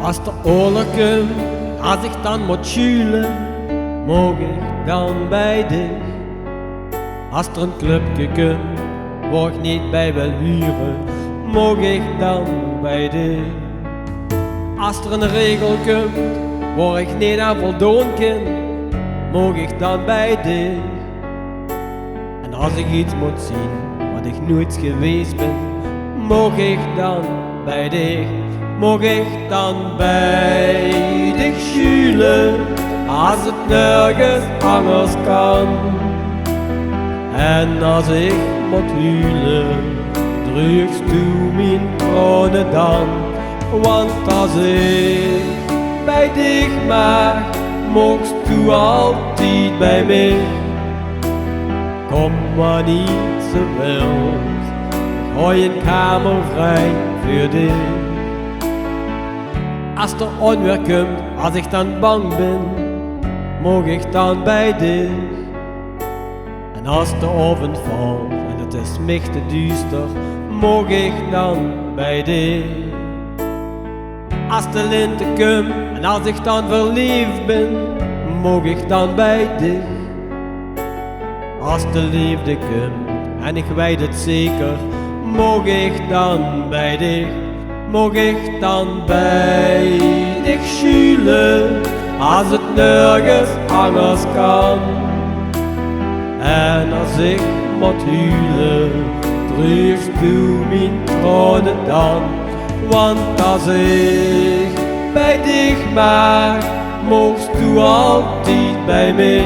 Als de oorlog komt, als ik dan moet schuilen, moog ik dan bij dich. Als er een clubje komt, waar ik niet bij wil huren, moog ik dan bij dich. Als er een regel komt, waar ik niet aan voldoen kan, moog ik dan bij dich. En als ik iets moet zien, wat ik nooit geweest ben, moog ik dan bij dich. Moog ik dan bij dich schuilen, als het nergens anders kan. En als ik moet huilen, drugst u mijn tranen dan. Want als ik bij dich mag, moogst u altijd bij mij. Kom maar niet zo wild, gooi een kamer vrij voor dich. Als er onweer komt, als ik dan bang ben, moog ik dan bij dich. En als de oven valt en het is mich te duister, moog ik dan bij dich. Als de lente komt en als ik dan verliefd ben, moog ik dan bij dich. Als de liefde komt en ik weet het zeker, moog ik dan bij dich. Moog ik dan bij dich schuilen, als het nergens anders kan. En als ik moet huilen, drugst u mijn tranen dan. Want als ik bij dich mag, moogst u altijd bij mij.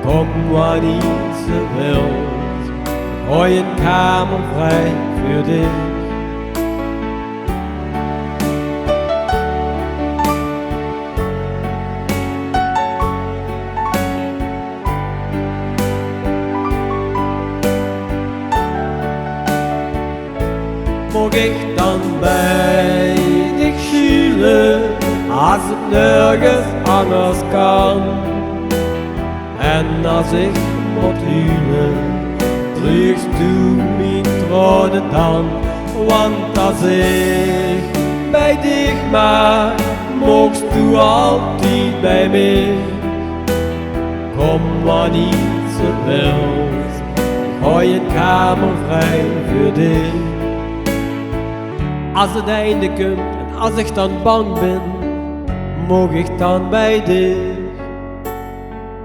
Kom maar niet zo wild, gooi een kamer vrij voor dich. Moog ik dan bij dich schuilen, als het nergens anders kan. En als ik moet huilen, drugst u mijn tranen dan. Want als ik bij dich mag, moogst u altijd bij mij. Kom maar niet zo wild, gooi een kamer vrij voor dich. Als het einde komt en als ik dan bang ben, moog ik dan bij dich.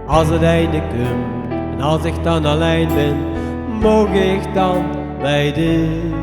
Als het einde komt en als ik dan alleen ben, moog ik dan bij dich.